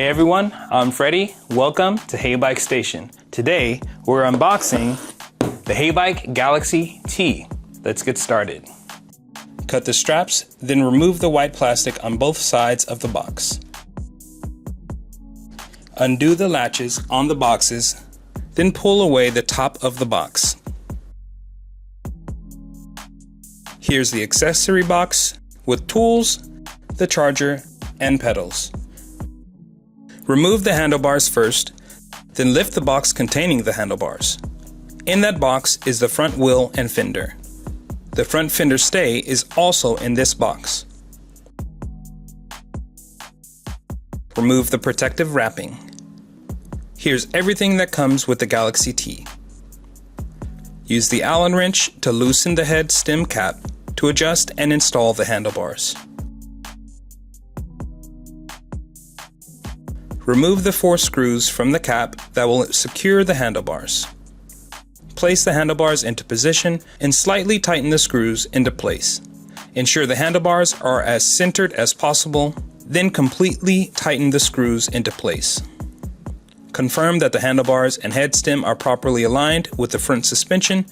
Hey everyone, I'm Freddie. Welcome to Heybike Station. Today, we're unboxing the Heybike Galaxy T. Let's get started. Cut the straps, then remove the white plastic on both sides of the box. Undo the latches on the boxes, then pull away the top of the box. Here's the accessory box with tools, the charger, and pedals. Remove the handlebars first, then lift the box containing the handlebars. In that box is the front wheel and fender. The front fender stay is also in this box. Remove the protective wrapping. Here's everything that comes with the Galaxy T. Use the Allen wrench to loosen the head stem cap to adjust and install the handlebars. Remove the 4 screws from the cap that will secure the handlebars. Place the handlebars into position and slightly tighten the screws into place. Ensure the handlebars are as centered as possible, then completely tighten the screws into place. Confirm that the handlebars and head stem are properly aligned with the front suspension,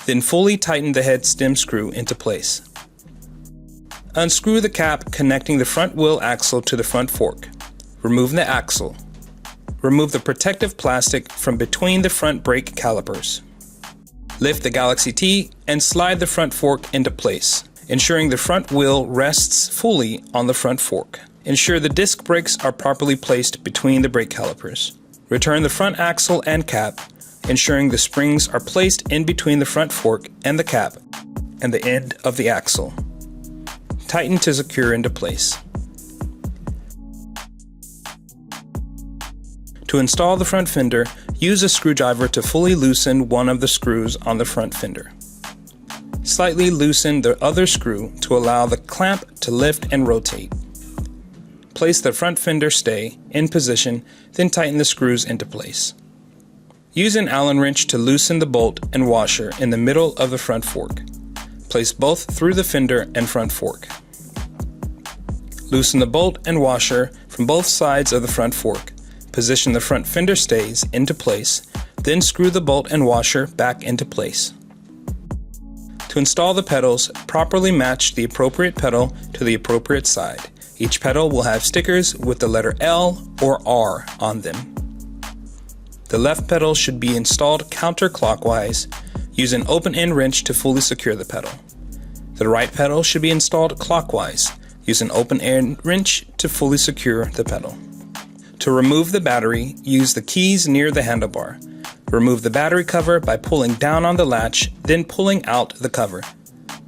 then fully tighten the head stem screw into place. Unscrew the cap connecting the front wheel axle to the front fork. Remove the axle. Remove the protective plastic from between the front brake calipers. Lift the Galaxy T and slide the front fork into place, ensuring the front wheel rests fully on the front fork. Ensure the disc brakes are properly placed between the brake calipers. Return the front axle and cap, ensuring the springs are placed in between the front fork and the cap and the end of the axle. Tighten to secure into place. To install the front fender, use a screwdriver to fully loosen one of the screws on the front fender. Slightly loosen the other screw to allow the clamp to lift and rotate. Place the front fender stay in position, then tighten the screws into place. Use an Allen wrench to loosen the bolt and washer in the middle of the front fork. Place both through the fender and front fork. Loosen the bolt and washer from both sides of the front fork. Position the front fender stays into place, then screw the bolt and washer back into place. To install the pedals, properly match the appropriate pedal to the appropriate side. Each pedal will have stickers with the letter L or R on them. The left pedal should be installed counterclockwise. Use an open-end wrench to fully secure the pedal. The right pedal should be installed clockwise. Use an open-end wrench to fully secure the pedal. To remove the battery, use the keys near the handlebar. Remove the battery cover by pulling down on the latch, then pulling out the cover.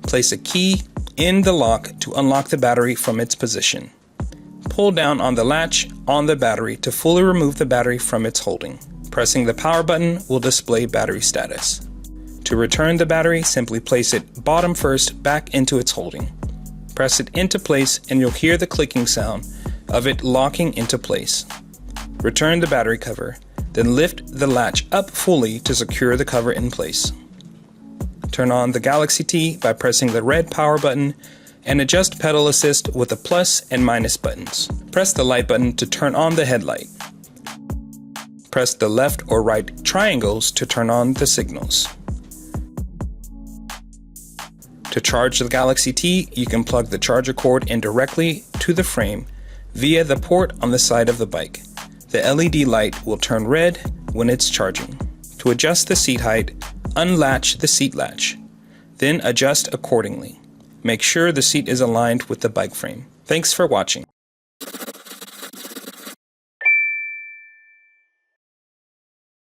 Place a key in the lock to unlock the battery from its position. Pull down on the latch on the battery to fully remove the battery from its holding. Pressing the power button will display battery status. To return the battery, simply place it bottom first back into its holding. Press it into place and you'll hear the clicking sound of it locking into place. Return the battery cover, then lift the latch up fully to secure the cover in place. Turn on the Galaxy T by pressing the red power button and adjust pedal assist with the plus and minus buttons. Press the light button to turn on the headlight. Press the left or right triangles to turn on the signals. To charge the Galaxy T, you can plug the charger cord in directly to the frame via the port on the side of the bike. The LED light will turn red when it's charging. To adjust the seat height, unlatch the seat latch, then adjust accordingly. Make sure the seat is aligned with the bike frame. Thanks for watching.